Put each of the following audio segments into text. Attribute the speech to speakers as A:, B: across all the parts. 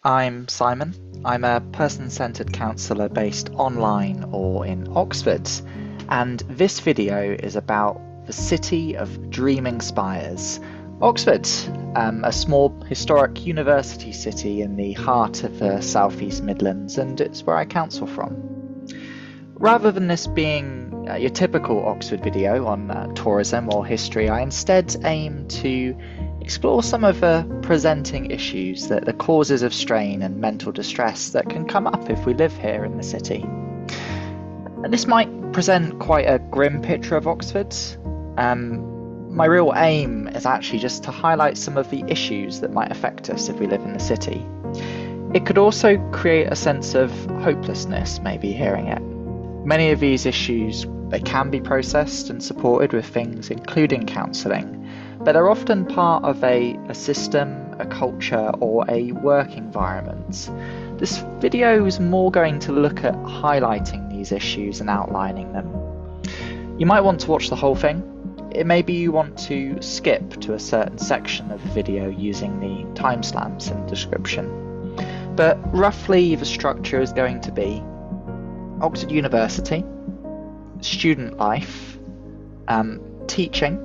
A: I'm Simon. I'm a person-centered counsellor based online or in Oxford, and this video is about the city of dreaming spires, Oxford, a small historic university city in the heart of the South East Midlands, and it's where I counsel from. Rather than this being your typical Oxford video on tourism or history, I instead aim to explore some of the presenting issues, the causes of strain and mental distress that can come up if we live here in the city. And this might present quite a grim picture of Oxford. My real aim is actually just to highlight some of the issues that might affect us if we live in the city. It could also create a sense of hopelessness, maybe hearing it. Many of these issues, they can be processed and supported with things including counselling, but they're often part of a system, a culture, or a work environment. This video is more going to look at highlighting these issues and outlining them. You might want to watch the whole thing. It may be you want to skip to a certain section of the video using the timestamps in the description. But roughly the structure is going to be Oxford University, student life, teaching,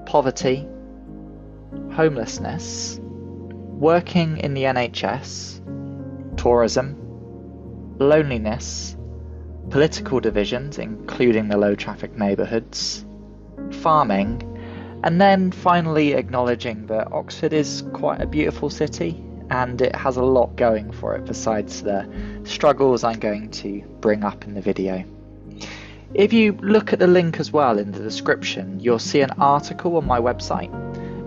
A: poverty, homelessness, working in the NHS, tourism, loneliness, political divisions including the low traffic neighbourhoods, farming, and then finally acknowledging that Oxford is quite a beautiful city and it has a lot going for it besides the struggles I'm going to bring up in the video. If you look at the link as well in the description, you'll see an article on my website,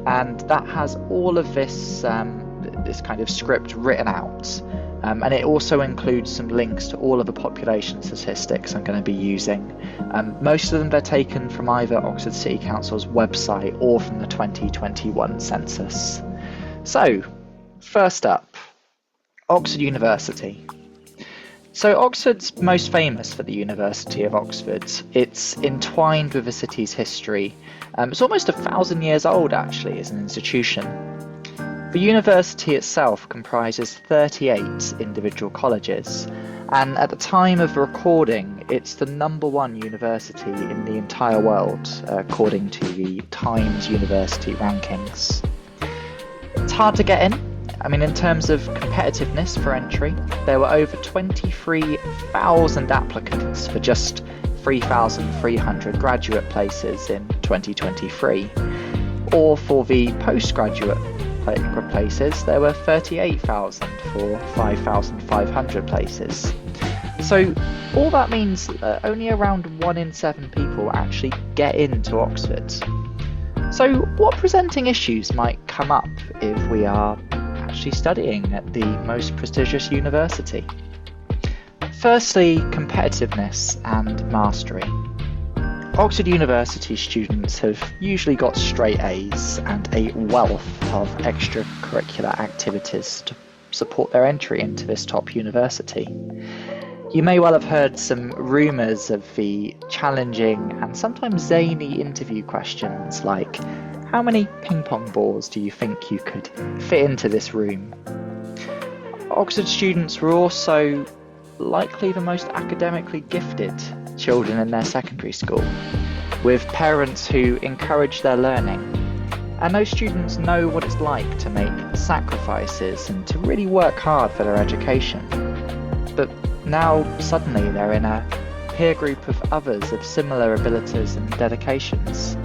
A: and that has all of this kind of script written out, and it also includes some links to all of the population statistics I'm going to be using. Most of them they're taken from either Oxford City Council's website or from the 2021 census. So, first up, Oxford University. So Oxford's most famous for the University of Oxford. It's entwined with the city's history. It's almost 1,000 years old actually as an institution. The university itself comprises 38 individual colleges, and at the time of the recording it's the #1 university in the entire world according to the Times University rankings. It's hard to get in. I mean, in terms of competitiveness for entry, there were over 23,000 applicants for just 3,300 graduate places in 2023. Or for the postgraduate places, there were 38,000 for 5,500 places. So all that means that only around 1 in 7 people actually get into Oxford. So what presenting issues might come up if we are actually studying at the most prestigious university? Firstly, competitiveness and mastery. Oxford University students have usually got straight A's and a wealth of extracurricular activities to support their entry into this top university. You may well have heard some rumours of the challenging and sometimes zany interview questions like, how many ping pong balls do you think you could fit into this room? Oxford students were also likely the most academically gifted children in their secondary school, with parents who encourage their learning. And those students know what it's like to make sacrifices and to really work hard for their education. But now suddenly they're in a peer group of others of similar abilities and dedications.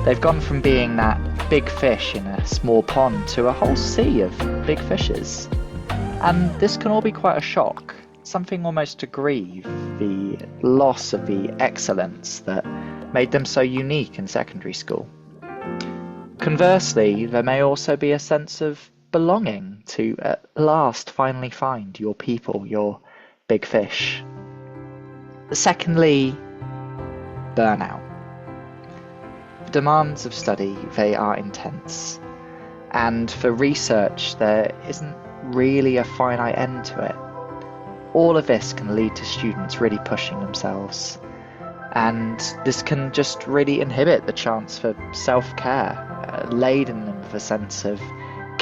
A: They've gone from being that big fish in a small pond to a whole sea of big fishes. And this can all be quite a shock, something almost to grieve the loss of the excellence that made them so unique in secondary school. Conversely, there may also be a sense of belonging to at last finally find your people, your big fish. Secondly, burnout. The demands of study, they are intense, and for research there isn't really a finite end to it. All of this can lead to students really pushing themselves, and this can just really inhibit the chance for self-care, laden them with a sense of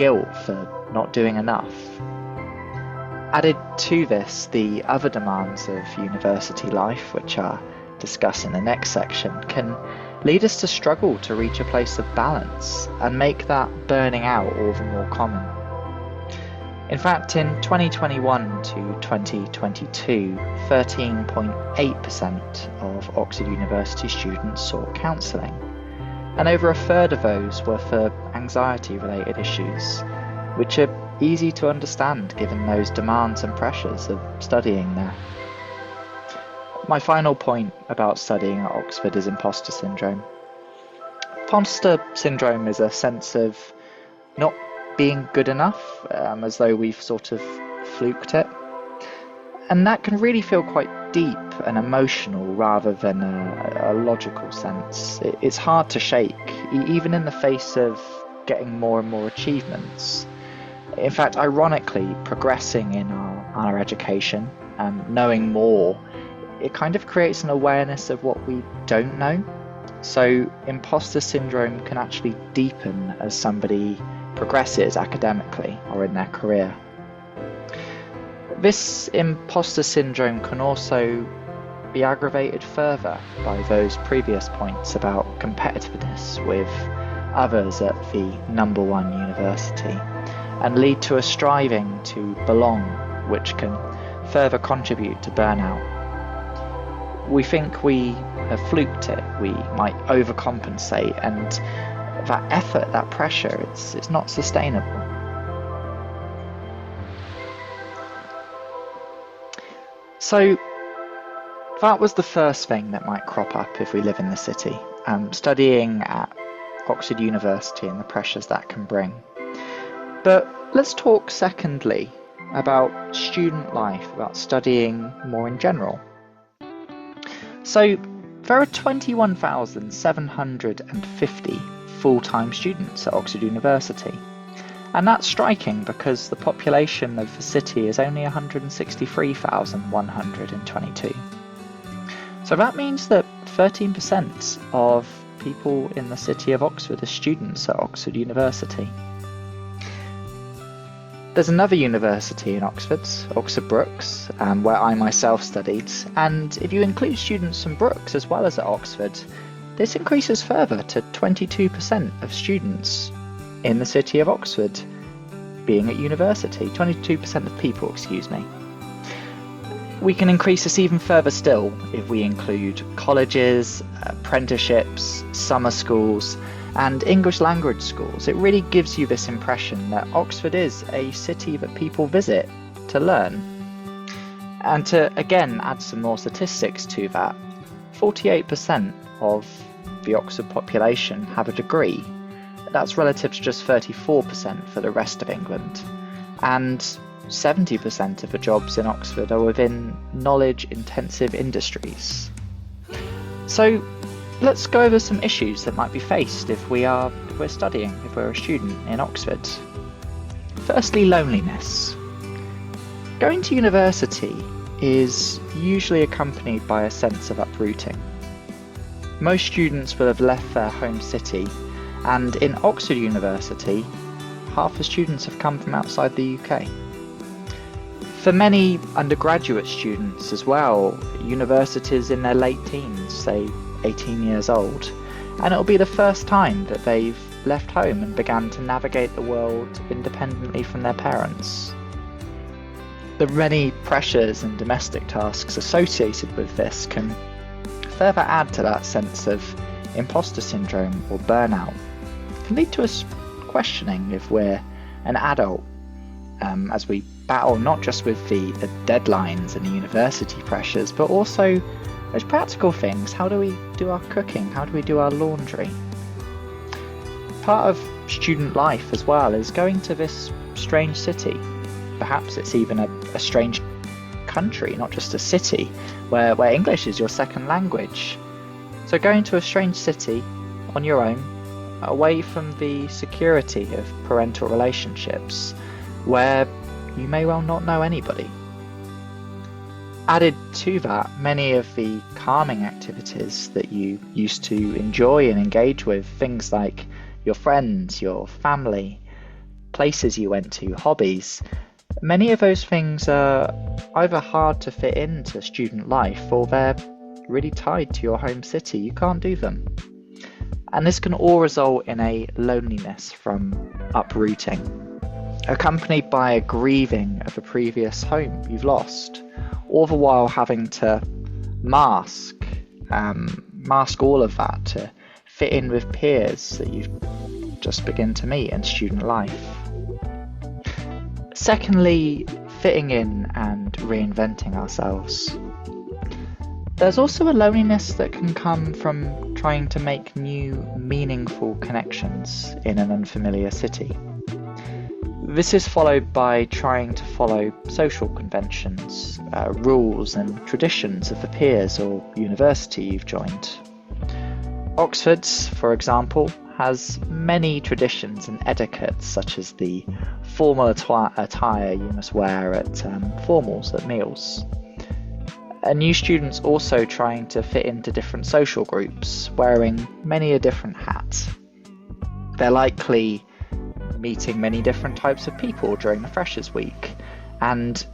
A: guilt for not doing enough. Added to this, the other demands of university life, which are discussed in the next section, can lead us to struggle to reach a place of balance and make that burning out all the more common. In fact, in 2021 to 2022, 13.8% of Oxford University students sought counselling, and over a third of those were for anxiety-related issues, which are easy to understand given those demands and pressures of studying there. My final point about studying at Oxford is imposter syndrome. Imposter syndrome is a sense of not being good enough, as though we've sort of fluked it. And that can really feel quite deep and emotional rather than a logical sense. It's hard to shake, even in the face of getting more and more achievements. In fact, ironically, progressing in our education and knowing more, it kind of creates an awareness of what we don't know. So imposter syndrome can actually deepen as somebody progresses academically or in their career. This imposter syndrome can also be aggravated further by those previous points about competitiveness with others at the number one university, and lead to a striving to belong, which can further contribute to burnout. We think we have fluked it, we might overcompensate, and that effort, that pressure, it's not sustainable. So that was the first thing that might crop up if we live in the city, studying at Oxford University and the pressures that can bring. But let's talk secondly about student life, about studying more in general. So there are 21,750 full-time students at Oxford University, and that's striking because the population of the city is only 163,122. So that means that 13% of people in the city of Oxford are students at Oxford University. There's another university in Oxford, Oxford Brookes, where I myself studied, and if you include students from Brookes as well as at Oxford, this increases further to 22% of students in the city of Oxford being at university, 22% of people, excuse me. We can increase this even further still if we include colleges, apprenticeships, summer schools, and English language schools. It really gives you this impression that Oxford is a city that people visit to learn. And to again add some more statistics to that, 48% of the Oxford population have a degree. That's relative to just 34% for the rest of England. And 70% of the jobs in Oxford are within knowledge-intensive industries. So let's go over some issues that might be faced if we're studying, if we're a student in Oxford. Firstly, loneliness. Going to university is usually accompanied by a sense of uprooting. Most students will have left their home city, and in Oxford University, half the students have come from outside the UK. For many undergraduate students as well, universities in their late teens, say 18 years old, and it'll be the first time that they've left home and began to navigate the world independently from their parents. The many pressures and domestic tasks associated with this can further add to that sense of imposter syndrome or burnout. It can lead to us questioning if we're an adult as we battle not just with the deadlines and the university pressures, but also those practical things. How do we do our cooking? How do we do our laundry? Part of student life as well is going to this strange city. Perhaps it's even a strange country, not just a city, where English is your second language. So going to a strange city on your own, away from the security of parental relationships, where you may well not know anybody. Added to that, many of the calming activities that you used to enjoy and engage with, things like your friends, your family, places you went to, hobbies. Many of those things are either hard to fit into student life or they're really tied to your home city. You can't do them. And this can all result in a loneliness from uprooting, accompanied by a grieving of a previous home you've lost, all the while having to mask all of that to fit in with peers that you've just begin to meet in student life. Secondly, fitting in and reinventing ourselves. There's also a loneliness that can come from trying to make new, meaningful connections in an unfamiliar city. This is followed by trying to follow social conventions, rules and traditions of the peers or university you've joined. Oxford's, for example, has many traditions and etiquettes, such as the formal attire you must wear at formals at meals. And new students also trying to fit into different social groups, wearing many a different hat. They're likely meeting many different types of people during the Freshers' Week, and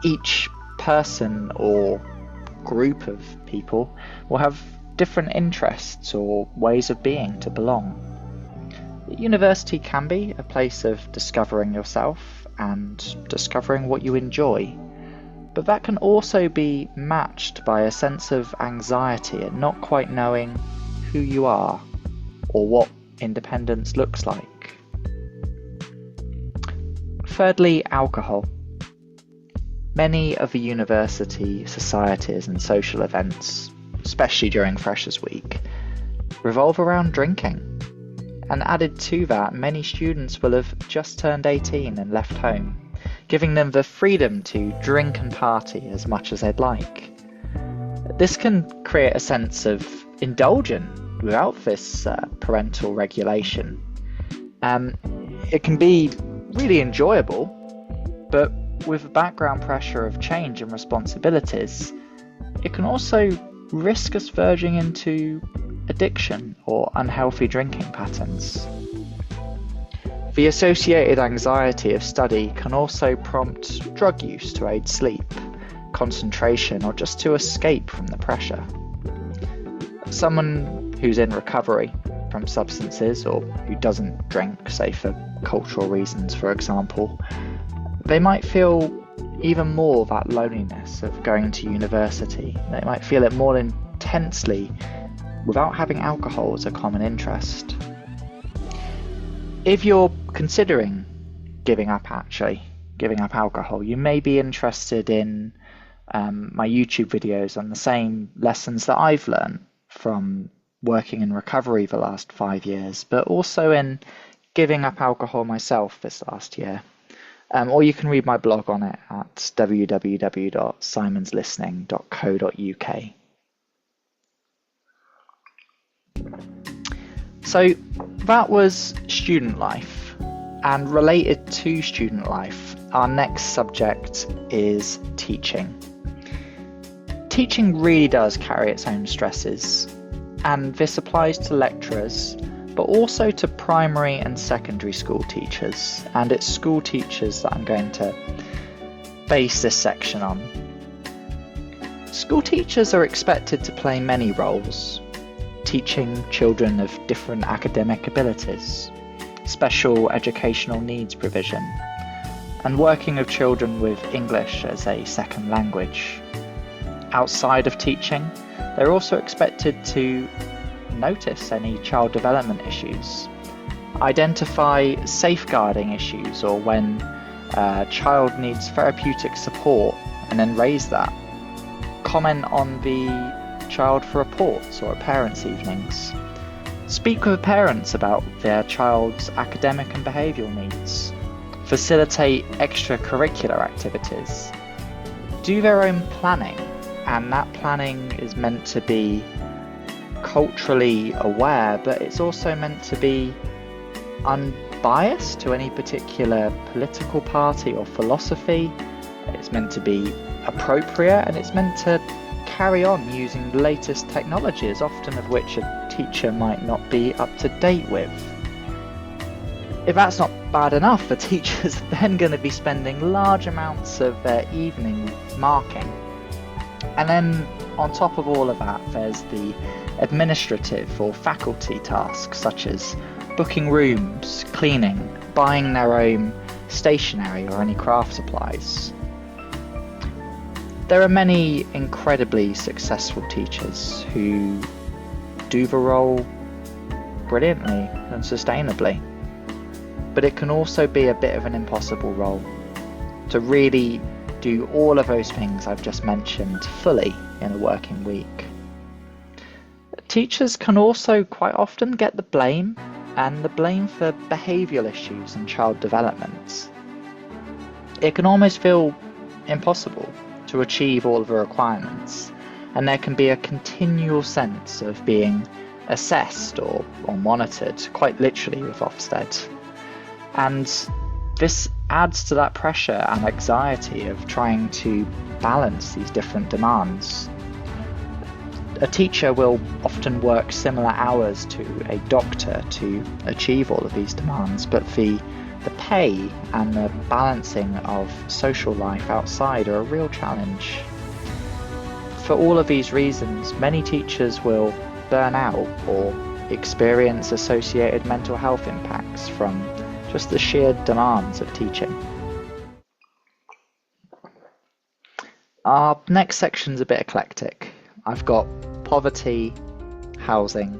A: each person or group of people will have different interests or ways of being to belong. University can be a place of discovering yourself and discovering what you enjoy, but that can also be matched by a sense of anxiety at not quite knowing who you are or what independence looks like. Thirdly, alcohol. Many of the university societies and social events, especially during Freshers' Week, revolve around drinking. And added to that, many students will have just turned 18 and left home, giving them the freedom to drink and party as much as they'd like. This can create a sense of indulgence without this parental regulation. It can be really enjoyable, but with the background pressure of change and responsibilities, it can also risk us verging into addiction or unhealthy drinking patterns. The associated anxiety of study can also prompt drug use to aid sleep, concentration, or just to escape from the pressure. Someone who's in recovery from substances or who doesn't drink, say for cultural reasons for example, they might feel even more that loneliness of going to university. They might feel it more intensely without having alcohol as a common interest. If you're considering giving up alcohol, you may be interested in my YouTube videos on the same lessons that I've learned from working in recovery the last 5 years, but also in giving up alcohol myself this last year. Or you can read my blog on it at www.simonslistening.co.uk. So that was student life, and related to student life, our next subject is teaching. Teaching really does carry its own stresses, and this applies to lecturers, but also to primary and secondary school teachers, and it's school teachers that I'm going to base this section on. School teachers are expected to play many roles, teaching children of different academic abilities, special educational needs provision, and working with children with English as a second language. Outside of teaching, they're also expected to notice any child development issues, identify safeguarding issues or when a child needs therapeutic support and then raise that, comment on the child for reports or at parents' evenings, speak with parents about their child's academic and behavioural needs, facilitate extracurricular activities, do their own planning, and that planning is meant to be culturally aware, but it's also meant to be unbiased to any particular political party or philosophy. It's meant to be appropriate, and it's meant to carry on using the latest technologies, often of which a teacher might not be up to date with. If that's not bad enough, the teacher's then going to be spending large amounts of their evening marking. And then on top of all of that, there's the administrative or faculty tasks such as booking rooms, cleaning, buying their own stationery or any craft supplies. There are many incredibly successful teachers who do the role brilliantly and sustainably, but it can also be a bit of an impossible role to really do all of those things I've just mentioned fully in a working week. Teachers can also quite often get the blame for behavioural issues and child development. It can almost feel impossible to achieve all of the requirements, and there can be a continual sense of being assessed or monitored, quite literally with Ofsted. And this adds to that pressure and anxiety of trying to balance these different demands. A teacher will often work similar hours to a doctor to achieve all of these demands, but the pay and the balancing of social life outside are a real challenge. For all of these reasons, many teachers will burn out or experience associated mental health impacts from just the sheer demands of teaching. Our next section's a bit eclectic. I've got poverty, housing,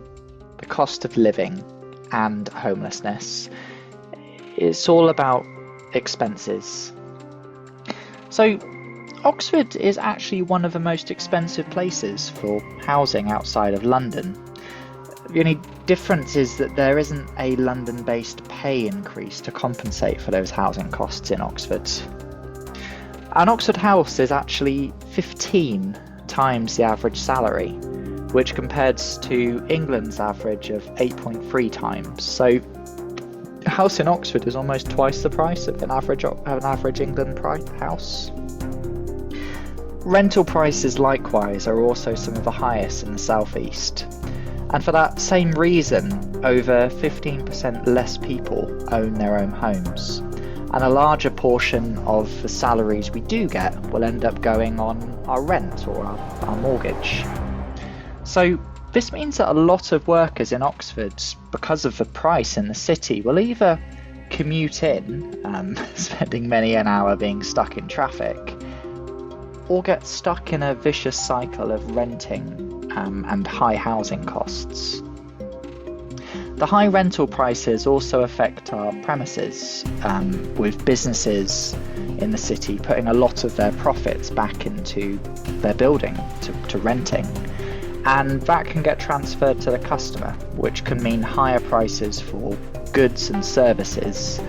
A: the cost of living, and homelessness. It's all about expenses. So, Oxford is actually one of the most expensive places for housing outside of London. The only difference is that there isn't a London-based pay increase to compensate for those housing costs in Oxford. An Oxford house is actually 15 times the average salary, which compares to England's average of 8.3 times. So a house in Oxford is almost twice the price of an average England house. Rental prices likewise are also some of the highest in the southeast. And for that same reason, over 15% less people own their own homes. And a larger portion of the salaries we do get will end up going on our rent or our mortgage. So this means that a lot of workers in Oxford, because of the price in the city, will either commute in, spending many an hour being stuck in traffic, or get stuck in a vicious cycle of renting and high housing costs. The high rental prices also affect our premises, with businesses in the city putting a lot of their profits back into their building to renting, and that can get transferred to the customer, which can mean higher prices for goods and services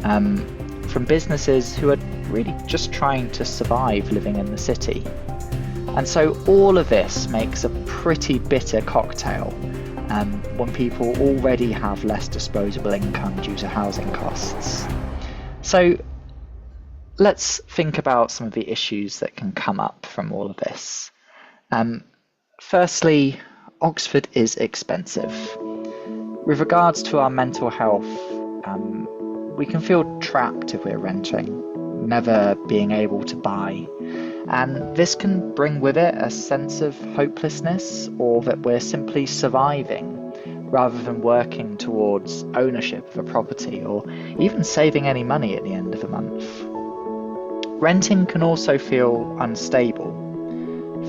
A: from businesses who are really just trying to survive living in the city. And so all of this makes a pretty bitter cocktail when people already have less disposable income due to housing costs. So let's think about some of the issues that can come up from all of this. Firstly, Oxford is expensive. With regards to our mental health, we can feel trapped if we're renting, never being able to buy. And this can bring with it a sense of hopelessness, or that we're simply surviving rather than working towards ownership of a property or even saving any money at the end of the month. Renting can also feel unstable.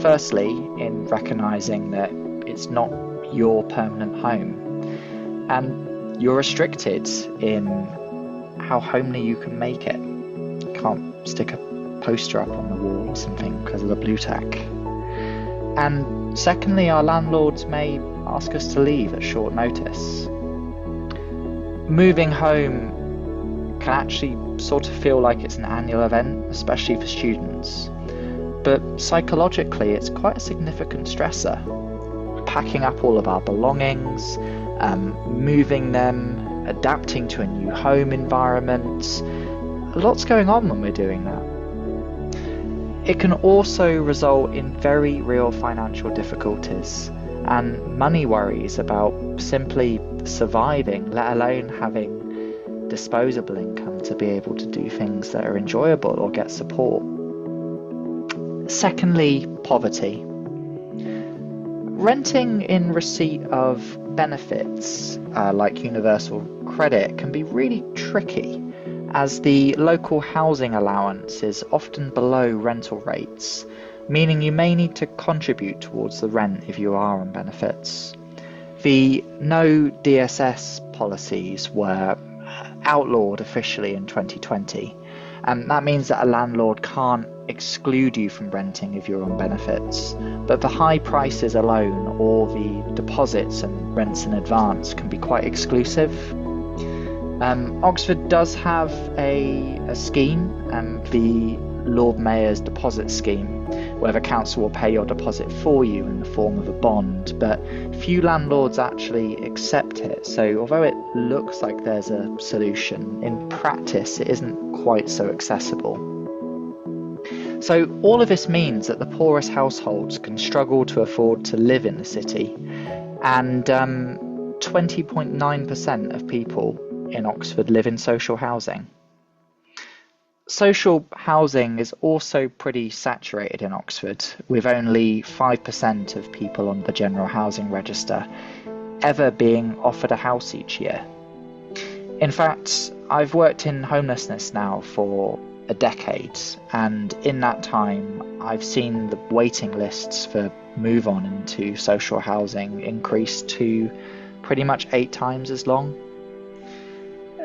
A: Firstly, in recognising that it's not your permanent home, and you're restricted in how homely you can make it. You can't stick a poster up on the wall or something because of the blue tack. And secondly, our landlords may ask us to leave at short notice. Moving home can actually sort of feel like it's an annual event, especially for students. But psychologically, it's quite a significant stressor. Packing up all of our belongings, moving them, adapting to a new home environment. A lot's going on when we're doing that. It can also result in very real financial difficulties and money worries about simply surviving, let alone having disposable income to be able to do things that are enjoyable or get support. Secondly, poverty. Renting in receipt of benefits like universal credit can be really tricky, as the local housing allowance is often below rental rates, meaning you may need to contribute towards the rent if you are on benefits. The no DSS policies were outlawed officially in 2020, and that means that a landlord can't exclude you from renting if you're on benefits, but the high prices alone or the deposits and rents in advance can be quite exclusive. Oxford does have a scheme, the Lord Mayor's deposit scheme, where the council will pay your deposit for you in the form of a bond, but few landlords actually accept it. So although it looks like there's a solution, in practice it isn't quite so accessible. So all of this means that the poorest households can struggle to afford to live in the city, and 20.9% of people in Oxford live in social housing. Social housing is also pretty saturated in Oxford, with only 5% of people on the General Housing Register ever being offered a house each year. In fact, I've worked in homelessness now for a decade, and in that time I've seen the waiting lists for move on into social housing increase to pretty much 8 times as long.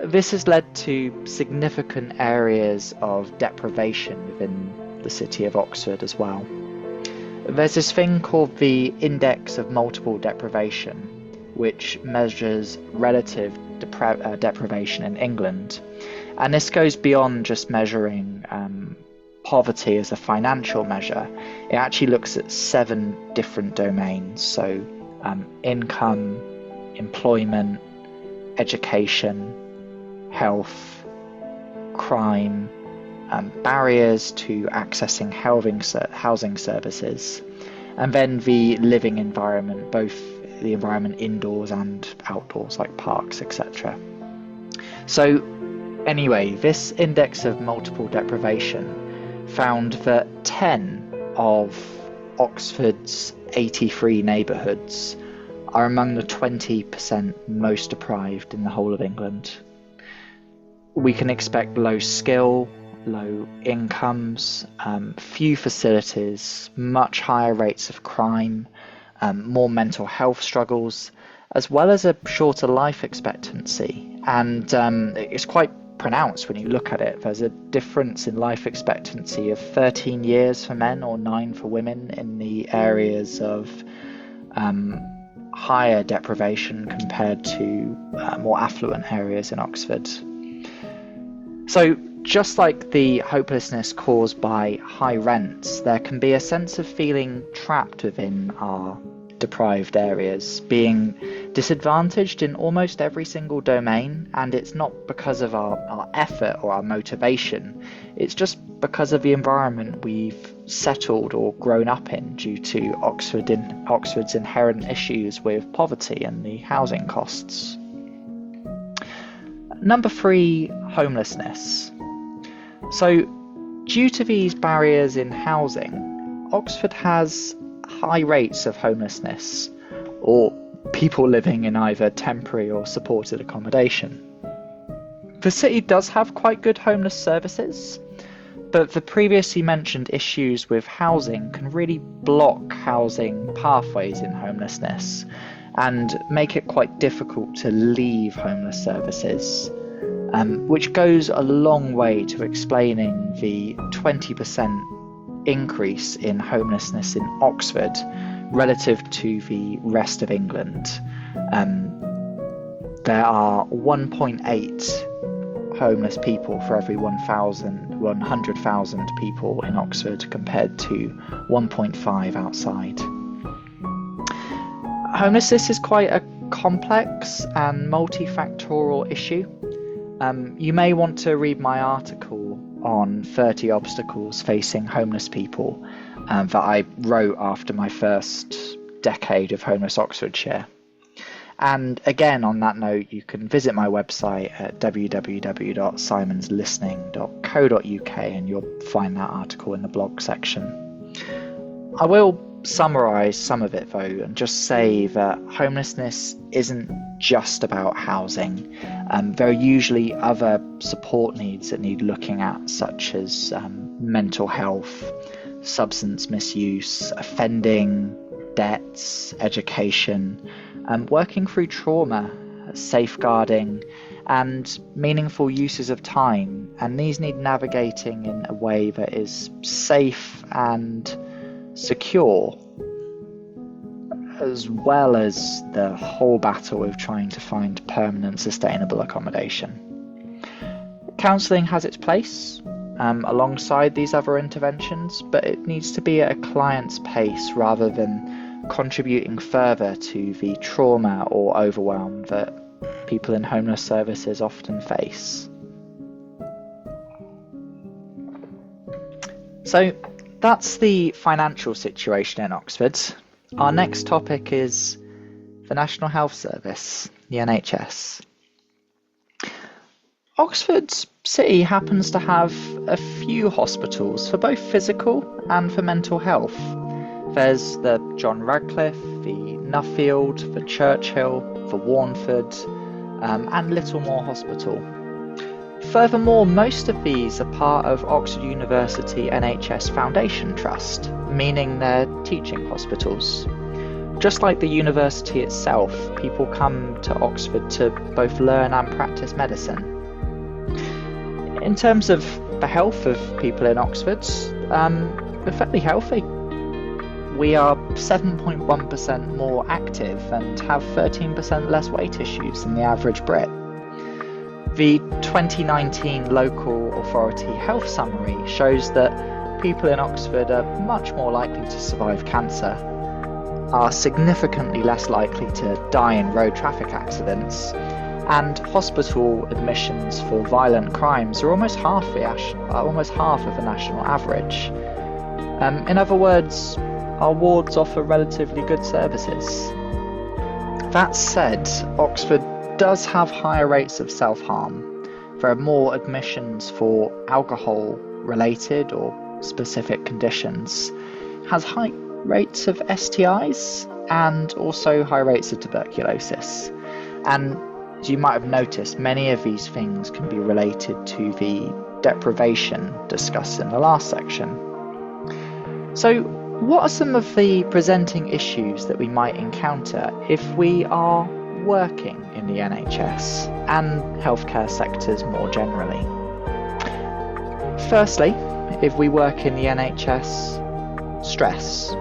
A: This has led to significant areas of deprivation within the city of Oxford as well. There's this thing called the Index of Multiple Deprivation, which measures relative deprivation in England, and this goes beyond just measuring poverty as a financial measure. It actually looks at 7 different domains, so income, employment, education, health, crime, barriers to accessing housing services, and then the living environment, both the environment indoors and outdoors, like parks, etc. So anyway, this index of multiple deprivation found that 10 of Oxford's 83 neighbourhoods are among the 20% most deprived in the whole of England. We can expect low skill, low incomes, few facilities, much higher rates of crime, more mental health struggles, as well as a shorter life expectancy. And it's quite pronounced when you look at it. There's a difference in life expectancy of 13 years for men or 9 for women in the areas of higher deprivation compared to more affluent areas in Oxford. So just like the hopelessness caused by high rents, there can be a sense of feeling trapped within our deprived areas, being disadvantaged in almost every single domain, and it's not because of our effort or our motivation, it's just because of the environment we've settled or grown up in due to Oxford's inherent issues with poverty and the housing costs. Number 3, homelessness. So, due to these barriers in housing, Oxford has high rates of homelessness, or people living in either temporary or supported accommodation. The city does have quite good homeless services, but the previously mentioned issues with housing can really block housing pathways in homelessness and make it quite difficult to leave homeless services, which goes a long way to explaining the 20% increase in homelessness in Oxford relative to the rest of England. There are 1.8 homeless people for every 100,000 people in Oxford compared to 1.5 outside. Homelessness is quite a complex and multifactorial issue. You may want to read my article on 30 obstacles facing homeless people that I wrote after my first decade of homeless Oxfordshire. And again, on that note, you can visit my website at www.simonslistening.co.uk and you'll find that article in the blog section. I will summarise some of it though and just say that homelessness isn't just about housing. There are usually other support needs that need looking at, such as mental health, substance misuse, offending, debts, education, working through trauma, safeguarding, and meaningful uses of time. And these need navigating in a way that is safe and secure, as well as the whole battle of trying to find permanent, sustainable accommodation. Counselling has its place alongside these other interventions, but it needs to be at a client's pace rather than contributing further to the trauma or overwhelm that people in homeless services often face. So that's the financial situation in Oxford. Our next topic is the National Health Service, the NHS. Oxford City happens to have a few hospitals for both physical and for mental health. There's the John Radcliffe, the Nuffield, the Churchill, the Warnford, and Littlemore Hospital. Furthermore, most of these are part of Oxford University NHS Foundation Trust, meaning they're teaching hospitals. Just like the university itself, people come to Oxford to both learn and practice medicine. In terms of the health of people in Oxford, we're fairly healthy. We are 7.1% more active and have 13% less weight issues than the average Brit. The 2019 Local Authority Health Summary shows that people in Oxford are much more likely to survive cancer, are significantly less likely to die in road traffic accidents, and hospital admissions for violent crimes are almost half of the national average. In other words, our wards offer relatively good services. That said, Oxford does have higher rates of self-harm. There are more admissions for alcohol-related or specific conditions, has high rates of STIs, and also high rates of tuberculosis. And as you might have noticed, many of these things can be related to the deprivation discussed in the last section. So, what are some of the presenting issues that we might encounter if we are working in the NHS and healthcare sectors more generally? Firstly, if we work in the NHS, stress.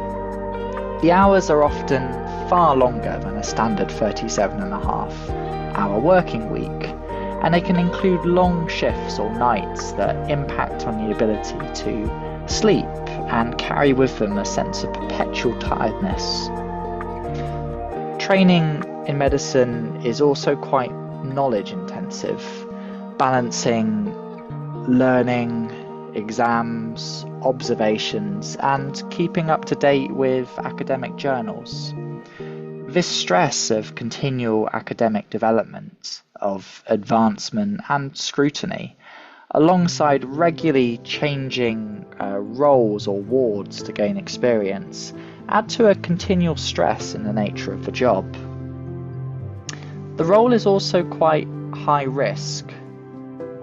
A: The hours are often far longer than a standard 37.5-hour working week, and they can include long shifts or nights that impact on the ability to sleep and carry with them a sense of perpetual tiredness. Training in medicine is also quite knowledge intensive, balancing learning, exams, observations, and keeping up to date with academic journals. This stress of continual academic development, of advancement and scrutiny, alongside regularly changing roles or wards to gain experience, add to a continual stress in the nature of the job. The role is also quite high risk.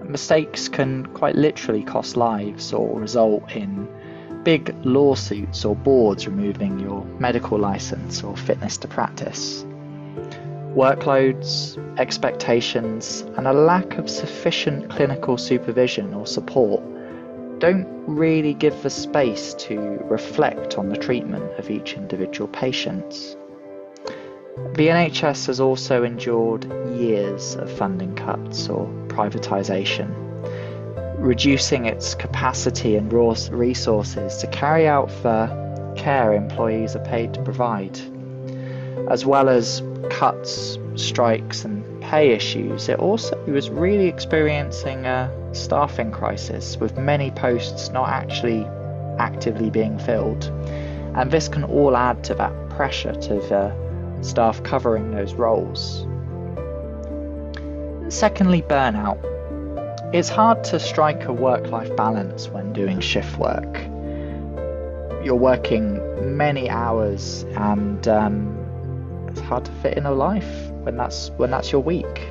A: Mistakes can quite literally cost lives or result in big lawsuits or boards removing your medical license or fitness to practice. Workloads, expectations, and a lack of sufficient clinical supervision or support don't really give the space to reflect on the treatment of each individual patient. The NHS has also endured years of funding cuts or privatisation, reducing its capacity and resources to carry out the care employees are paid to provide. As well as cuts, strikes and pay issues, it also was really experiencing a staffing crisis, with many posts not actually actively being filled. And this can all add to that pressure to the staff covering those roles. Secondly, burnout. It's hard to strike a work-life balance when doing shift work. You're working many hours, and it's hard to fit in a life when that's your week.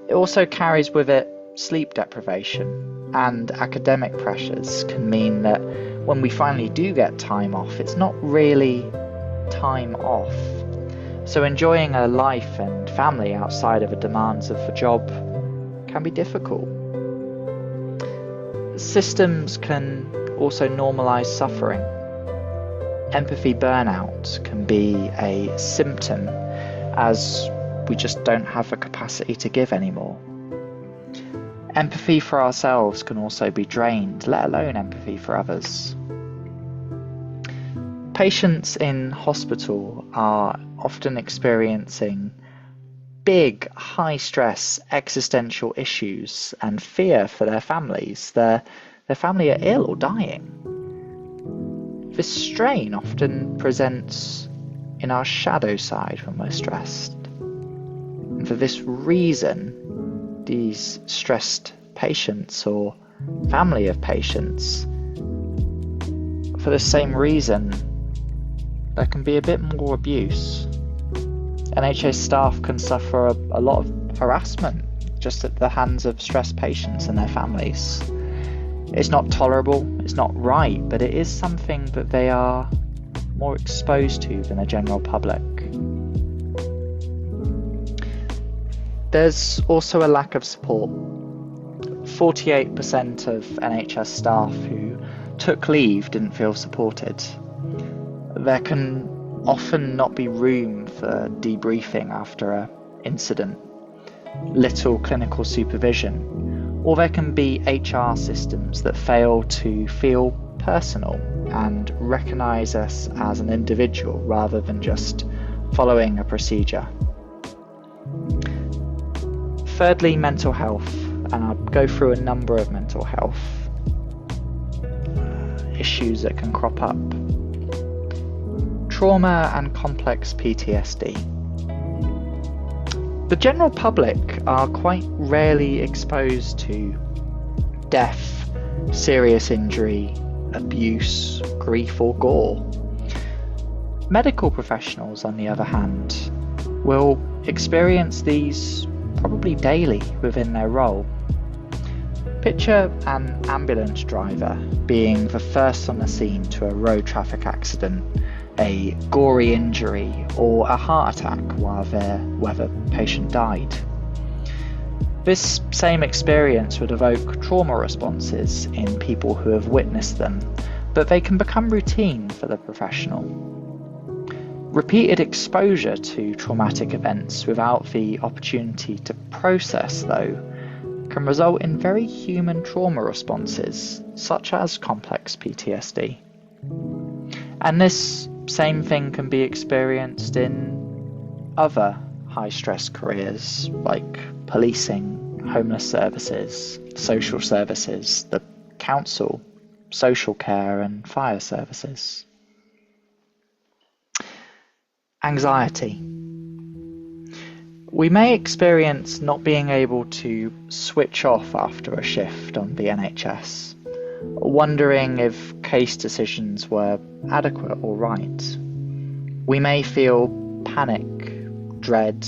A: It also carries with it sleep deprivation, and academic pressures can mean that when we finally do get time off, it's not really time off. So enjoying a life and family outside of the demands of a job can be difficult. Systems can also normalise suffering. Empathy burnout can be a symptom, as we just don't have the capacity to give anymore. Empathy for ourselves can also be drained, let alone empathy for others. Patients in hospital are often experiencing big, high-stress existential issues and fear for their families. Their family are ill or dying. This strain often presents in our shadow side when we're stressed. And for this reason, these stressed patients or family of patients, for the same reason, there can be a bit more abuse. NHS staff can suffer a lot of harassment just at the hands of stressed patients and their families. It's not tolerable, it's not right, but it is something that they are more exposed to than the general public. There's also a lack of support. 48% of NHS staff who took leave didn't feel supported. There can often not be room for debriefing after an incident, little clinical supervision, or there can be HR systems that fail to feel personal and recognise us as an individual rather than just following a procedure. Thirdly, mental health, and I'll go through a number of mental health issues that can crop up. Trauma and complex PTSD. The general public are quite rarely exposed to death, serious injury, abuse, grief or gore. Medical professionals, on the other hand, will experience these probably daily within their role. Picture an ambulance driver being the first on the scene to a road traffic accident, a gory injury or a heart attack where the patient died. This same experience would evoke trauma responses in people who have witnessed them, but they can become routine for the professional. Repeated exposure to traumatic events without the opportunity to process, though, can result in very human trauma responses, such as complex PTSD. And this same thing can be experienced in other high-stress careers like policing, homeless services, social services, the council, social care and fire services. Anxiety. We may experience not being able to switch off after a shift on the NHS, wondering if case decisions were adequate or right. We may feel panic, dread,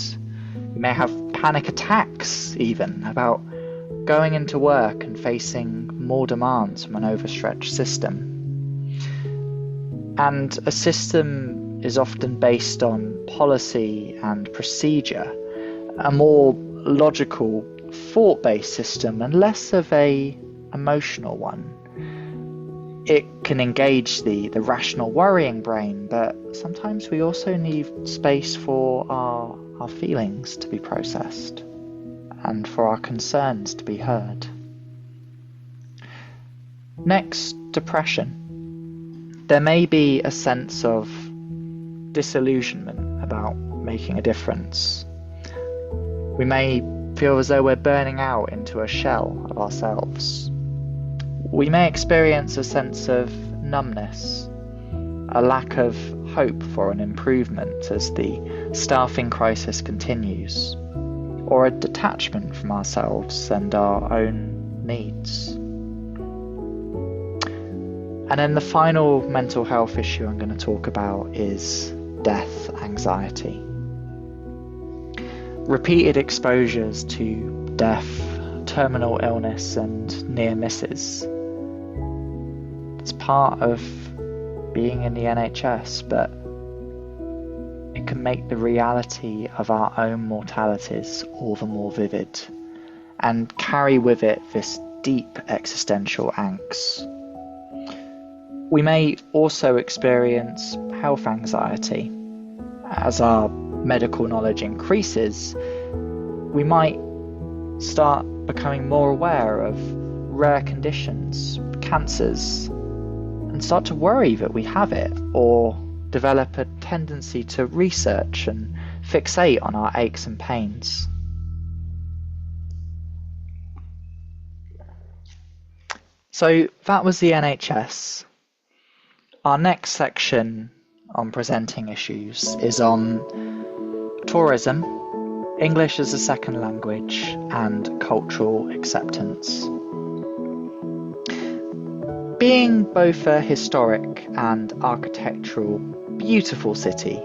A: we may have panic attacks even about going into work and facing more demands from an overstretched system. And a system is often based on policy and procedure, a more logical, thought-based system and less of a emotional one. It can engage the rational worrying brain, but sometimes we also need space for our feelings to be processed and for our concerns to be heard. Next, depression. There may be a sense of disillusionment about making a difference. We may feel as though we're burning out into a shell of ourselves. We may experience a sense of numbness, a lack of hope for an improvement as the staffing crisis continues, or a detachment from ourselves and our own needs. And then the final mental health issue I'm going to talk about is death anxiety. Repeated exposures to death, terminal illness and near misses. It's part of being in the NHS, but it can make the reality of our own mortalities all the more vivid and carry with it this deep existential angst. We may also experience health anxiety. As our medical knowledge increases, we might start becoming more aware of rare conditions, cancers, and start to worry that we have it, or develop a tendency to research and fixate on our aches and pains. So that was the NHS. Our next section on presenting issues is on tourism, English as a second language, and cultural acceptance. Being both a historic and architectural beautiful city,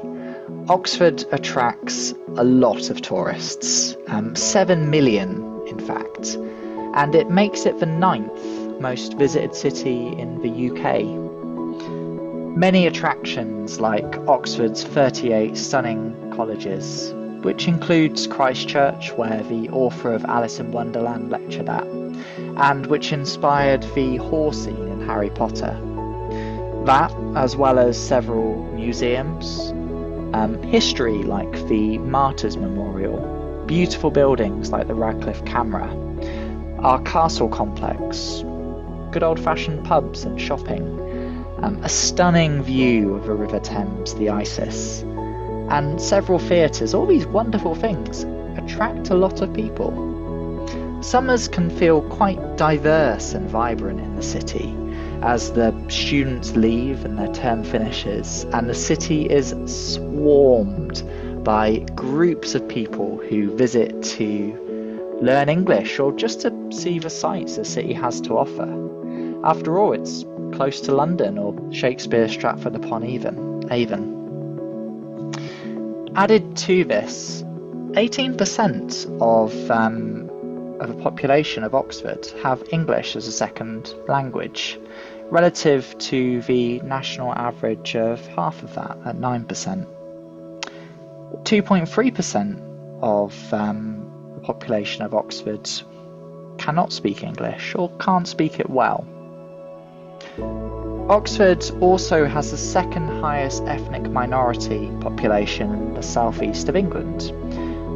A: Oxford attracts a lot of tourists, 7 million in fact, and it makes it the 9th most visited city in the UK. Many attractions like Oxford's 38 stunning colleges, which includes Christ Church, where the author of Alice in Wonderland lectured at, and which inspired the horse scene in Harry Potter. That, as well as several museums, history like the Martyrs Memorial, beautiful buildings like the Radcliffe Camera, our castle complex, good old-fashioned pubs and shopping, a stunning view of the River Thames, the Isis, and several theatres. All these wonderful things attract a lot of people. Summers can feel quite diverse and vibrant in the city as the students leave and their term finishes, and the city is swarmed by groups of people who visit to learn English or just to see the sights the city has to offer. After all, it's close to London or Shakespeare's Stratford-upon-Avon. Added to this, 18% of the population of Oxford have English as a second language, relative to the national average of half of that at 9%. 2.3% of the population of Oxford cannot speak English or can't speak it well. Oxford also has the second highest ethnic minority population in the southeast of England,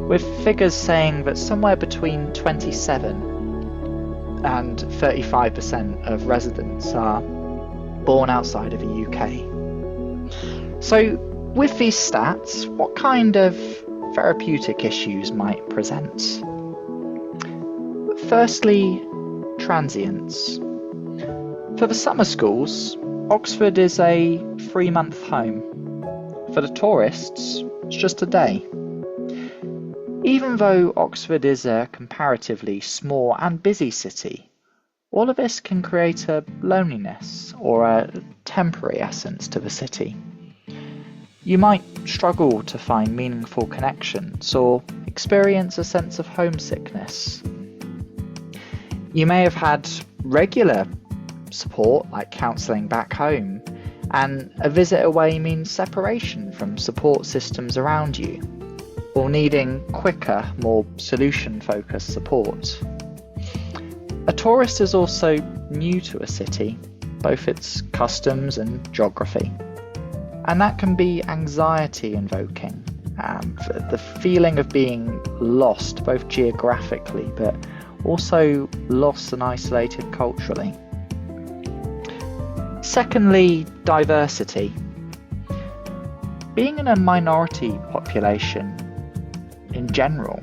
A: with figures saying that somewhere between 27 and 35% of residents are born outside of the UK. So, with these stats, what kind of therapeutic issues might present? Firstly, transience. For the summer schools, Oxford is a 3-month home. For the tourists, it's just a day. Even though Oxford is a comparatively small and busy city, all of this can create a loneliness or a temporary essence to the city. You might struggle to find meaningful connections or experience a sense of homesickness. You may have had regular support like counselling back home, and a visit away means separation from support systems around you, or needing quicker, more solution-focused support. A tourist is also new to a city, both its customs and geography, and that can be anxiety-invoking. The feeling of being lost, both geographically, but also lost and isolated culturally. Secondly, diversity. Being in a minority population in general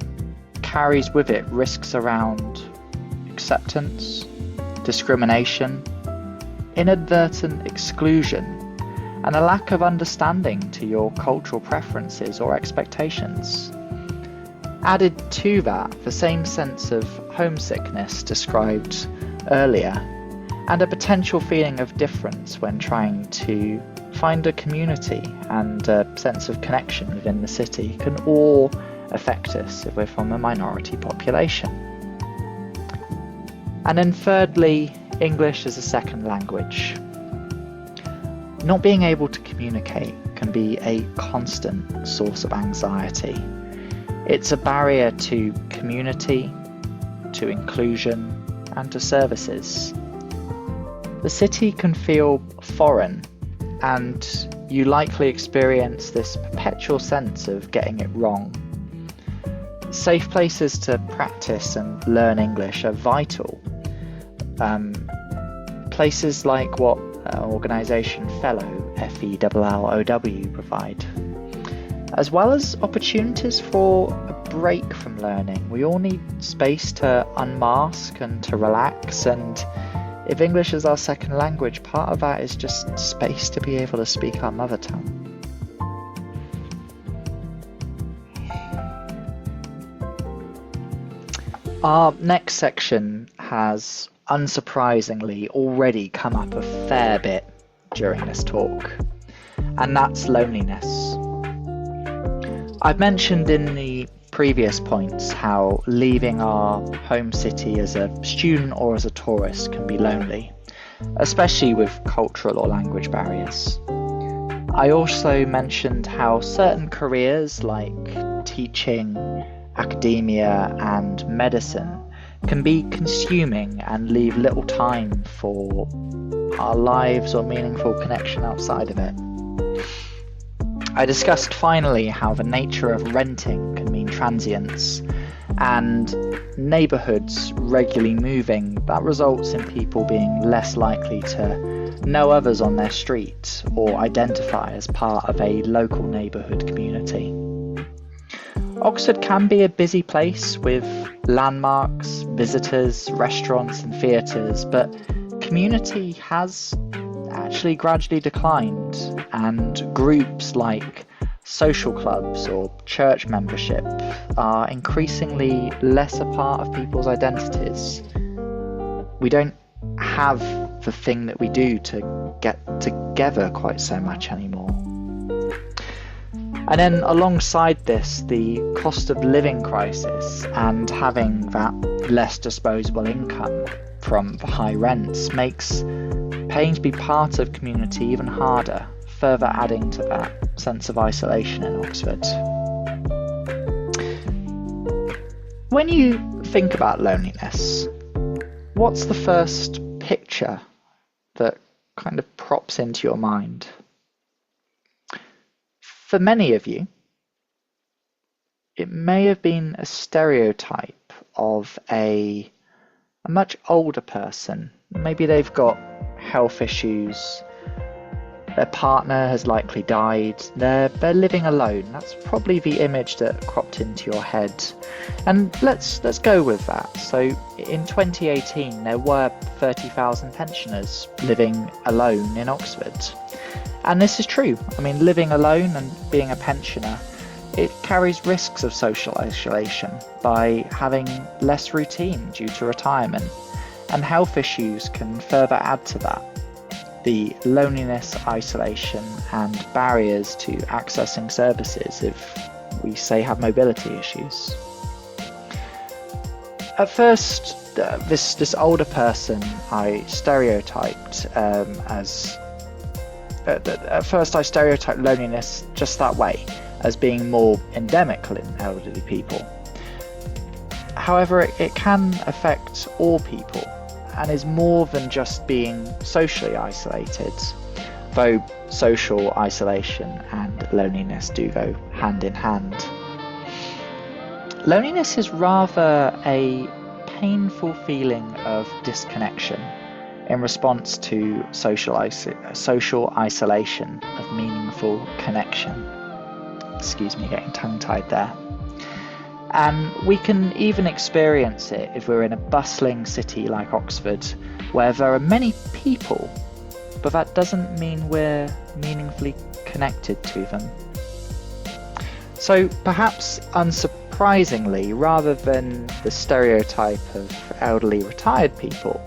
A: carries with it risks around acceptance, discrimination, inadvertent exclusion, and a lack of understanding to your cultural preferences or expectations. Added to that, the same sense of homesickness described earlier, and a potential feeling of difference when trying to find a community and a sense of connection within the city can all affect us if we're from a minority population. And then thirdly, English as a second language. Not being able to communicate can be a constant source of anxiety. It's a barrier to community, to inclusion, and to services. The city can feel foreign, and you likely experience this perpetual sense of getting it wrong. Safe places to practice and learn English are vital. Places like what organisation Fellow, FELLOW, provide, as well as opportunities for a break from learning. We all need space to unmask and to relax, and if English is our second language, part of that is just space to be able to speak our mother tongue. Our next section has, unsurprisingly, already come up a fair bit during this talk, and that's loneliness. I've mentioned in the previous points how leaving our home city as a student or as a tourist can be lonely, especially with cultural or language barriers. I also mentioned how certain careers like teaching, academia, and medicine can be consuming and leave little time for our lives or meaningful connection outside of it. I discussed finally how the nature of renting can mean transience, and neighbourhoods regularly moving. That results in people being less likely to know others on their street or identify as part of a local neighbourhood community. Oxford can be a busy place with landmarks, visitors, restaurants and theatres, but community has actually gradually declined, and groups like social clubs or church membership are increasingly less a part of people's identities. We don't have the thing that we do to get together quite so much anymore. And then alongside this, the cost of living crisis and having that less disposable income from the high rents makes paying to be part of community even harder, further adding to that sense of isolation in Oxford. When you think about loneliness, what's the first picture that kind of props into your mind? For many of you, it may have been a stereotype of a much older person. Maybe they've got health issues, their partner has likely died, they're living alone. That's probably the image that cropped into your head. And let's go with that. So in 2018 there were 30,000 pensioners living alone in Oxford. And this is true. I mean, living alone and being a pensioner, it carries risks of social isolation by having less routine due to retirement, and health issues can further add to that. The loneliness, isolation, and barriers to accessing services if we say have mobility issues. At first, this older person I stereotyped At first I stereotyped loneliness just that way, as being more endemic in elderly people. However, it can affect all people and is more than just being socially isolated, though social isolation and loneliness do go hand in hand. Loneliness is rather a painful feeling of disconnection in response to social isolation of meaningful connection. Excuse me, getting tongue-tied there. And we can even experience it if we're in a bustling city like Oxford, where there are many people, but that doesn't mean we're meaningfully connected to them. So perhaps unsurprisingly, rather than the stereotype of elderly retired people,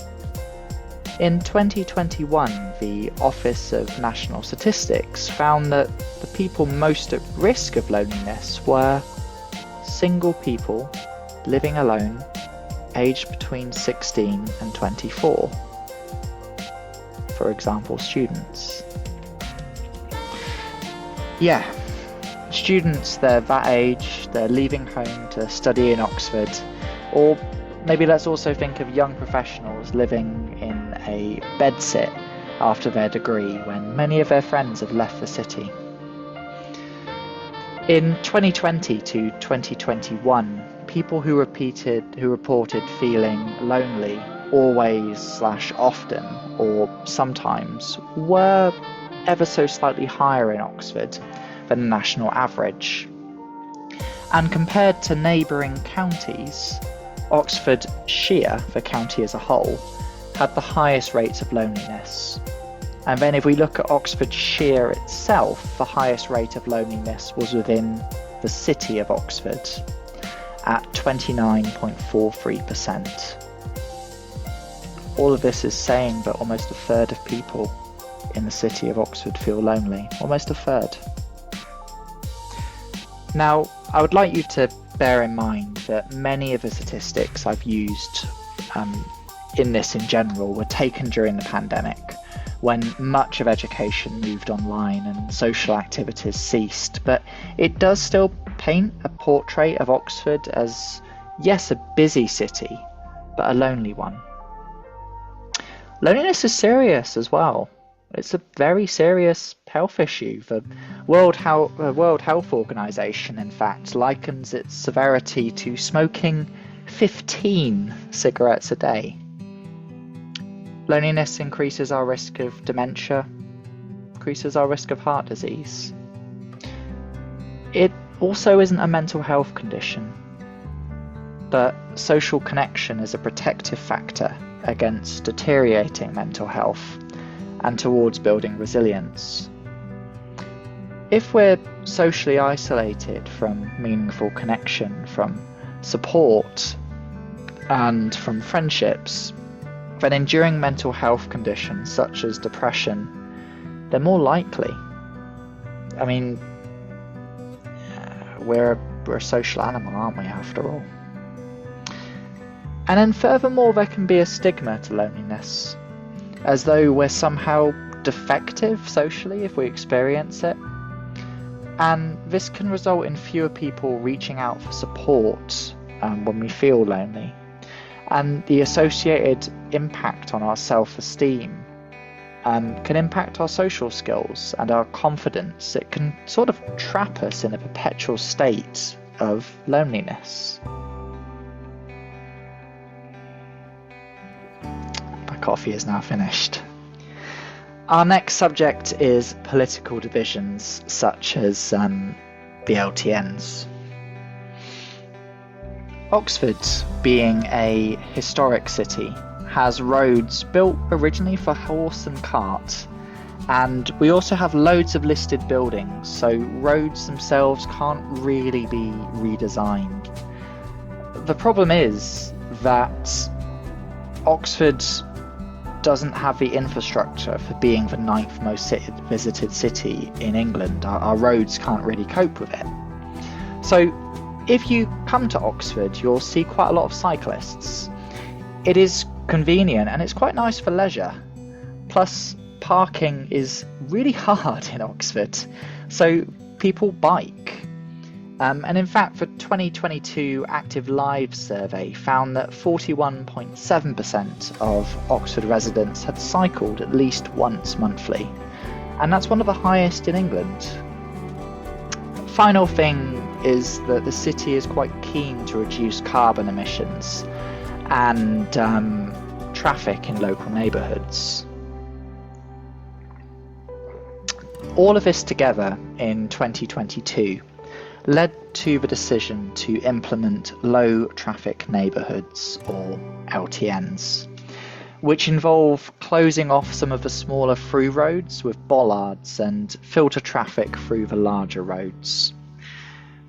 A: in 2021 the Office of National Statistics found that the people most at risk of loneliness were single people living alone, aged between 16 and 24. For example, students. Yeah, students, they're that age, they're leaving home to study in Oxford, or maybe let's also think of young professionals living in a bedsit after their degree when many of their friends have left the city. In 2020 to 2021, people who reported feeling lonely always/often or sometimes were ever so slightly higher in Oxford than the national average. And compared to neighbouring counties, Oxfordshire, the county as a whole, had the highest rates of loneliness. And then if we look at Oxfordshire itself, the highest rate of loneliness was within the city of Oxford at 29.43%. All of this is saying that almost a third of people in the city of Oxford feel lonely. Almost a third. Now, I would like you to bear in mind that many of the statistics I've used in this in general were taken during the pandemic, when much of education moved online and social activities ceased, but it does still paint a portrait of Oxford as, yes, a busy city, but a lonely one. Loneliness is serious as well. It's a very serious health issue. The World Health Organization, in fact, likens its severity to smoking 15 cigarettes a day. Loneliness increases our risk of dementia, increases our risk of heart disease. It also isn't a mental health condition, but social connection is a protective factor against deteriorating mental health and towards building resilience. If we're socially isolated from meaningful connection, from support, and from friendships, then enduring mental health conditions such as depression, they're more likely. I mean, we're a social animal, aren't we, after all? And then furthermore, there can be a stigma to loneliness, as though we're somehow defective socially if we experience it. And this can result in fewer people reaching out for support when we feel lonely. And the associated impact on our self-esteem can impact our social skills and our confidence. It can sort of trap us in a perpetual state of loneliness. My coffee is now finished. Our next subject is political divisions such as the LTNs. Oxford, being a historic city, has roads built originally for horse and cart, and we also have loads of listed buildings, so roads themselves can't really be redesigned. The problem is that Oxford doesn't have the infrastructure for being the 9th most visited city in England. Our roads can't really cope with it. So if you come to Oxford, you'll see quite a lot of cyclists. It is convenient and it's quite nice for leisure. Plus, parking is really hard in Oxford, so people bike. And in fact, the 2022 Active Lives survey found that 41.7% of Oxford residents had cycled at least once monthly, and that's one of the highest in England. Final thing is that the city is quite keen to reduce carbon emissions and traffic in local neighbourhoods. All of this together in 2022 led to the decision to implement low traffic neighbourhoods, or LTNs, which involve closing off some of the smaller through roads with bollards and filter traffic through the larger roads.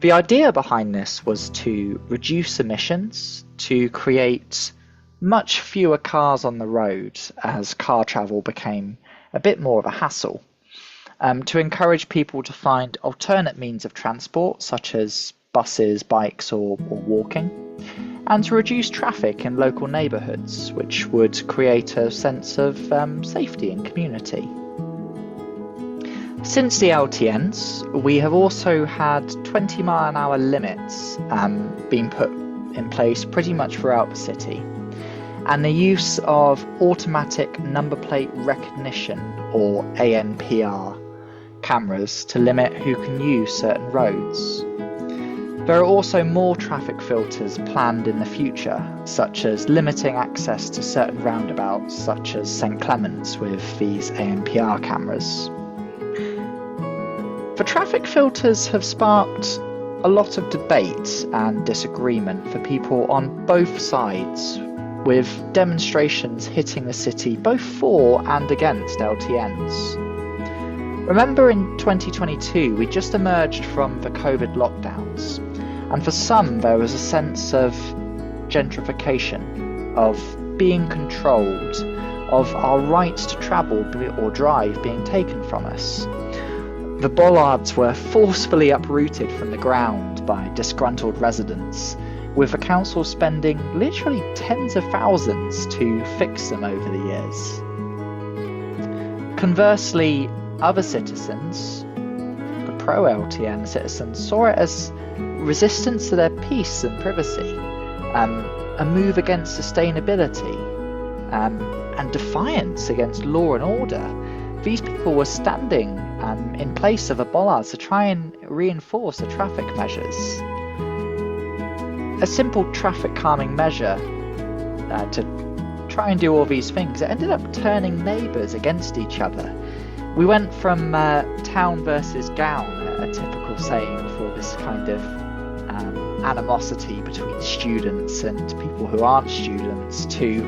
A: The idea behind this was to reduce emissions, to create much fewer cars on the road as car travel became a bit more of a hassle, to encourage people to find alternate means of transport such as buses, bikes or walking, and to reduce traffic in local neighbourhoods, which would create a sense of safety and community. Since the LTNs, we have also had 20-mile-an-hour limits being put in place pretty much throughout the city, and the use of automatic number plate recognition, or ANPR, cameras to limit who can use certain roads. There are also more traffic filters planned in the future, such as limiting access to certain roundabouts, such as St Clement's with these ANPR cameras. The traffic filters have sparked a lot of debate and disagreement for people on both sides, with demonstrations hitting the city both for and against LTNs. Remember, in 2022 we just emerged from the COVID lockdowns, and for some there was a sense of gentrification, of being controlled, of our rights to travel or drive being taken from us. The bollards were forcefully uprooted from the ground by disgruntled residents, with the council spending literally tens of thousands to fix them over the years. Conversely, other citizens, the pro-LTN citizens, saw it as resistance to their peace and privacy, a move against sustainability, and defiance against law and order. These people were standing in place of the bollards to try and reinforce the traffic measures. A simple traffic calming measure to try and do all these things, it ended up turning neighbours against each other. We went from town versus gown, a typical saying for this kind of animosity between students and people who aren't students, to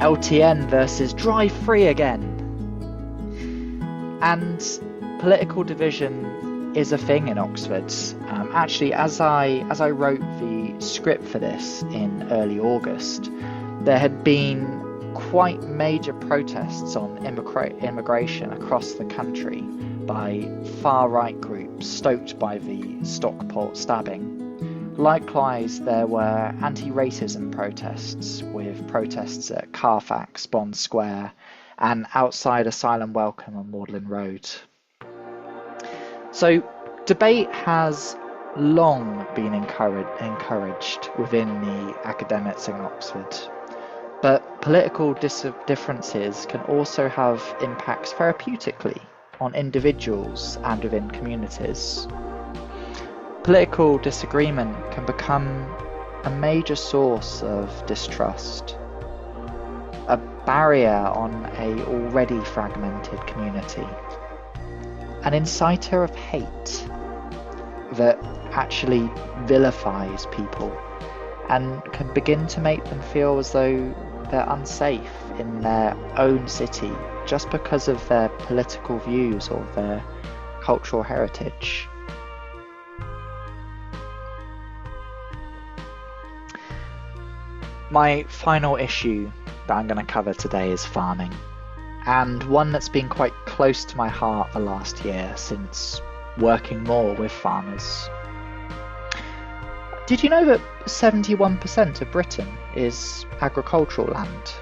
A: LTN versus drive free again. And political division is a thing in Oxford. Actually, as I wrote the script for this in early August, there had been quite major protests on immigration across the country by far-right groups stoked by the Stockport stabbing. Likewise, there were anti-racism protests, with protests at Carfax, Bond Square, and outside Asylum Welcome on Magdalen Road. So, debate has long been encouraged within the academics in Oxford. But political differences can also have impacts therapeutically on individuals and within communities. Political disagreement can become a major source of distrust, a barrier on an already fragmented community, an inciter of hate that actually vilifies people and can begin to make them feel as though they're unsafe in their own city just because of their political views or their cultural heritage. My final issue that I'm going to cover today is farming, and one that's been quite close to my heart the last year since working more with farmers. Did you know that 71% of Britain is agricultural land?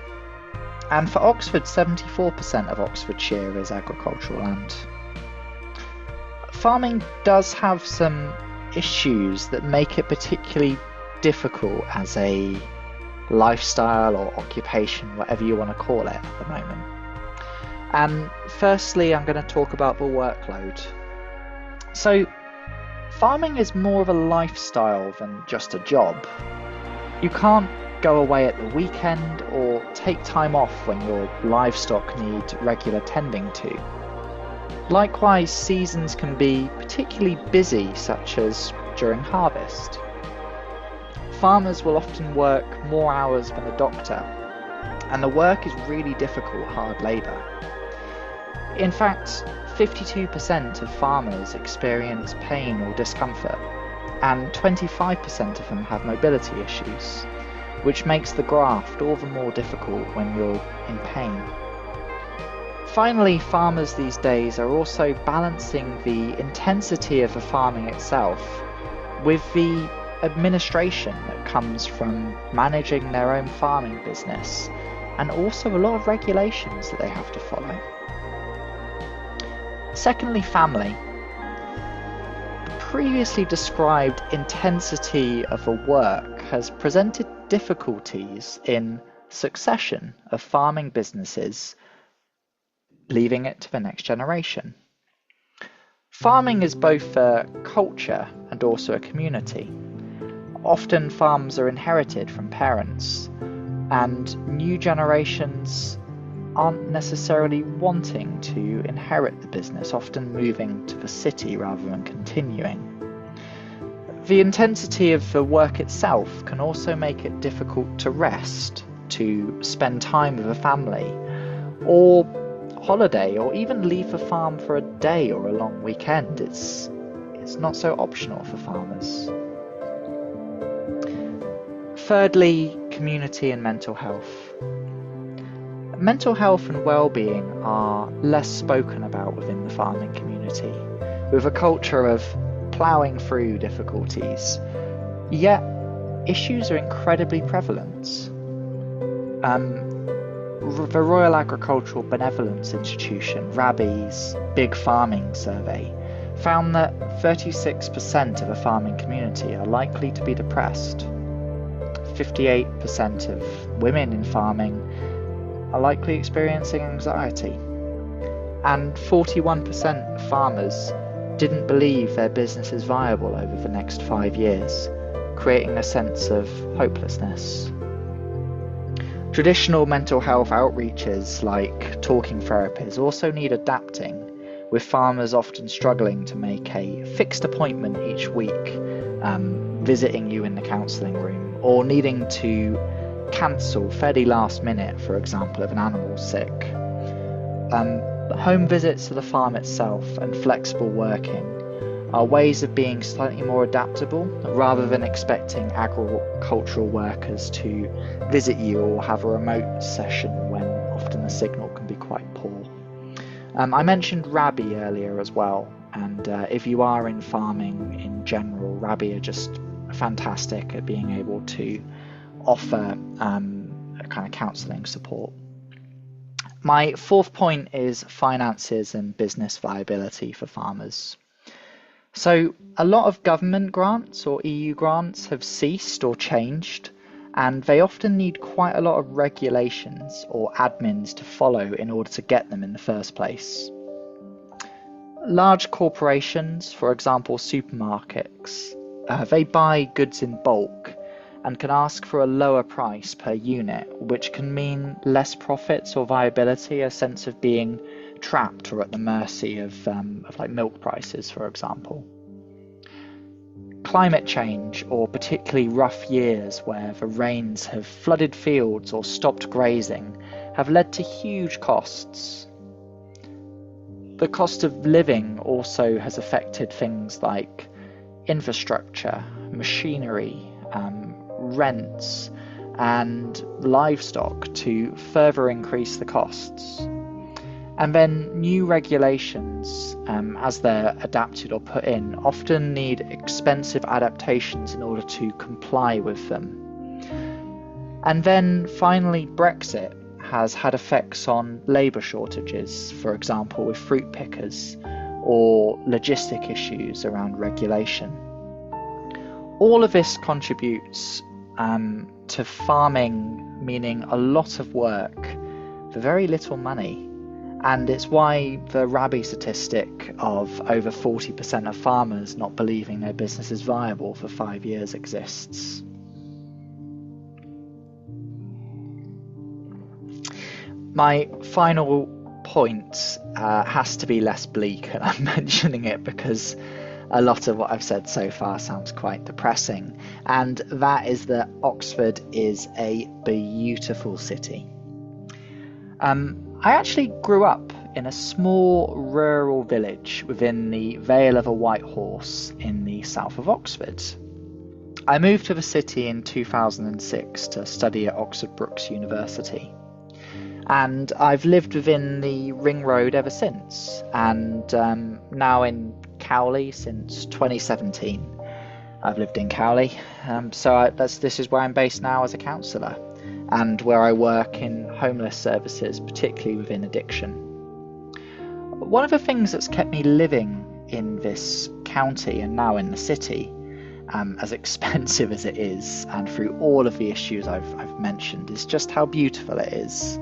A: And for Oxford, 74% of Oxfordshire is agricultural land. Farming does have some issues that make it particularly difficult as a lifestyle or occupation, whatever you want to call it at the moment. And firstly, I'm going to talk about the workload. So, farming is more of a lifestyle than just a job. You can't go away at the weekend or take time off when your livestock need regular tending to. Likewise, seasons can be particularly busy, such as during harvest. Farmers will often work more hours than a doctor, and the work is really difficult, hard labour. In fact, 52% of farmers experience pain or discomfort, and 25% of them have mobility issues, which makes the graft all the more difficult when you're in pain. Finally, farmers these days are also balancing the intensity of the farming itself with the administration that comes from managing their own farming business, and also a lot of regulations that they have to follow. Secondly, family. The previously described intensity of the work has presented difficulties in succession of farming businesses, leaving it to the next generation. Farming is both a culture and also a community. Often farms are inherited from parents, and new generations aren't necessarily wanting to inherit the business, often moving to the city rather than continuing. The intensity of the work itself can also make it difficult to rest, to spend time with a family, or holiday, or even leave the farm for a day or a long weekend. It's not so optional for farmers. Thirdly, community and mental health. Mental health and well-being are less spoken about within the farming community, with a culture of ploughing through difficulties, yet issues are incredibly prevalent. The Royal Agricultural Benevolence Institution, RABI's Big Farming Survey, found that 36% of the farming community are likely to be depressed. 58% of women in farming are likely experiencing anxiety. And 41% of farmers didn't believe their business is viable over the next 5 years, creating a sense of hopelessness. Traditional mental health outreaches like talking therapies also need adapting, with farmers often struggling to make a fixed appointment each week, visiting you in the counselling room, or needing to cancel fairly last minute, for example, if an animal's sick. Home visits to the farm itself and flexible working are ways of being slightly more adaptable, rather than expecting agricultural workers to visit you or have a remote session when often the signal can be quite poor. I mentioned RABI earlier as well, and if you are in farming in general, RABI are just fantastic at being able to offer a kind of counselling support. My fourth point is finances and business viability for farmers. So a lot of government grants or EU grants have ceased or changed, and they often need quite a lot of regulations or admins to follow in order to get them in the first place. Large corporations, for example supermarkets, they buy goods in bulk and can ask for a lower price per unit, which can mean less profits or viability, a sense of being trapped or at the mercy of like milk prices, for example. Climate change, or particularly rough years where the rains have flooded fields or stopped grazing, have led to huge costs. The cost of living also has affected things like infrastructure, machinery, rents, and livestock to further increase the costs. And then new regulations, as they're adapted or put in, often need expensive adaptations in order to comply with them. And then finally, Brexit has had effects on labour shortages, for example with fruit pickers, or logistic issues around regulation. All of this contributes to farming meaning a lot of work for very little money. And it's why the RABI statistic of over 40% of farmers not believing their business is viable for 5 years exists. My final point has to be less bleak, and I'm mentioning it because a lot of what I've said so far sounds quite depressing, and that is that Oxford is a beautiful city. I actually grew up in a small rural village within the Vale of a White Horse in the south of Oxford. I moved to the city in 2006 to study at Oxford Brookes University, and I've lived within the Ring Road ever since, and now in Cowley since 2017. I've lived in Cowley, this is where I'm based now as a counsellor, and where I work in homeless services, particularly within addiction. One of the things that's kept me living in this county and now in the city, as expensive as it is, and through all of the issues I've mentioned, is just how beautiful it is.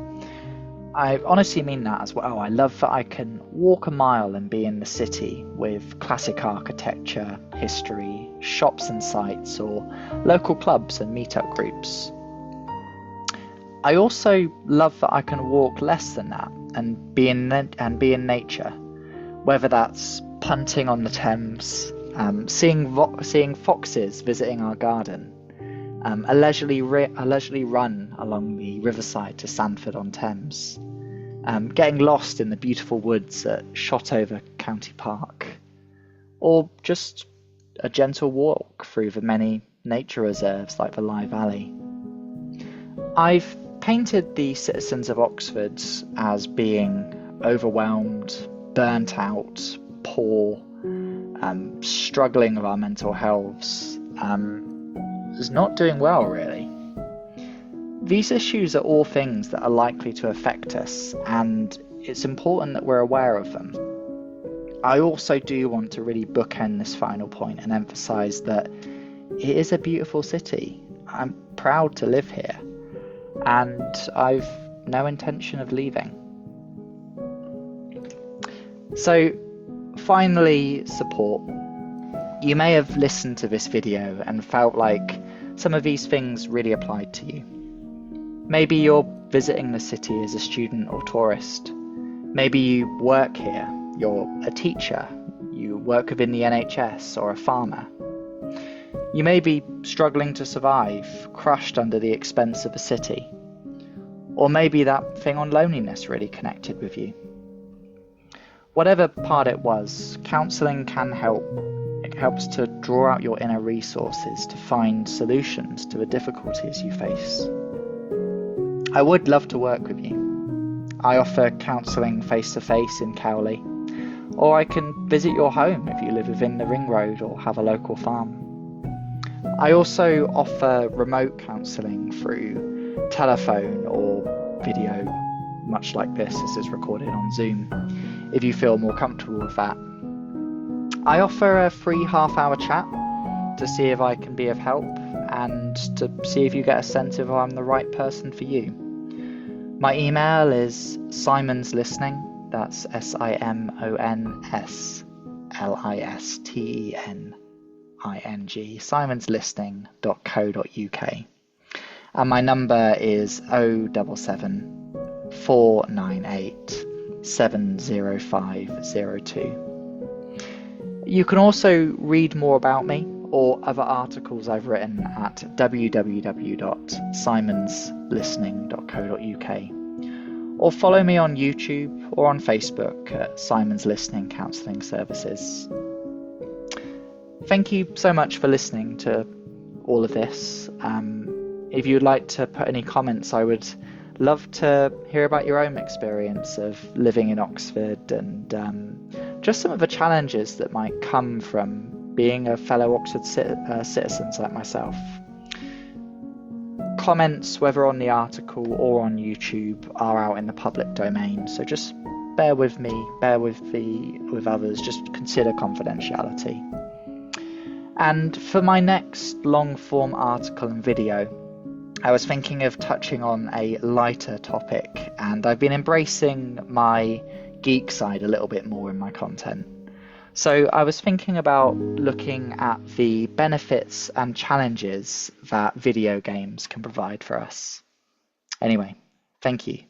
A: I honestly mean that as well. I love that I can walk a mile and be in the city with classic architecture, history, shops and sites, or local clubs and meetup groups. I also love that I can walk less than that and be in nature, whether that's punting on the Thames, seeing foxes visiting our garden, a leisurely run along the riverside to Sandford-on-Thames, getting lost in the beautiful woods at Shotover County Park, or just a gentle walk through the many nature reserves like the Lye Valley. I've painted the citizens of Oxford as being overwhelmed, burnt out, poor, struggling with our mental healths, is not doing well really. These issues are all things that are likely to affect us, and it's important that we're aware of them. I also do want to really bookend this final point and emphasise that it is a beautiful city. I'm proud to live here, and I've no intention of leaving. So, finally, support. You may have listened to this video and felt like some of these things really applied to you. Maybe you're visiting the city as a student or tourist. Maybe you work here, you're a teacher, you work within the NHS or a farmer. You may be struggling to survive, crushed under the expense of a city. Or maybe that thing on loneliness really connected with you. Whatever part it was, counselling can help. It helps to draw out your inner resources to find solutions to the difficulties you face. I would love to work with you. I offer counselling face-to-face in Cowley, or I can visit your home if you live within the Ring Road or have a local farm. I also offer remote counselling through telephone or video, much like this is recorded on Zoom, if you feel more comfortable with that. I offer a free half-hour chat to see if I can be of help and to see if you get a sense of if I'm the right person for you. My email is simonslistening, that's SIMONSLISTENING, simonslistening.co.uk. And my number is 077 498 70502. You can also read more about me or other articles I've written at www.simonslistening.co.uk, or follow me on YouTube or on Facebook at Simon's Listening Counselling Services. Thank you so much for listening to all of this. If you'd like to put any comments, I would love to hear about your own experience of living in Oxford and just some of the challenges that might come from being a fellow Oxford citizen like myself. Comments, whether on the article or on YouTube, are out in the public domain, so just bear with me, bear with others, just consider confidentiality. And for my next long-form article and video, I was thinking of touching on a lighter topic, and I've been embracing my geek side a little bit more in my content. So I was thinking about looking at the benefits and challenges that video games can provide for us. Anyway, thank you.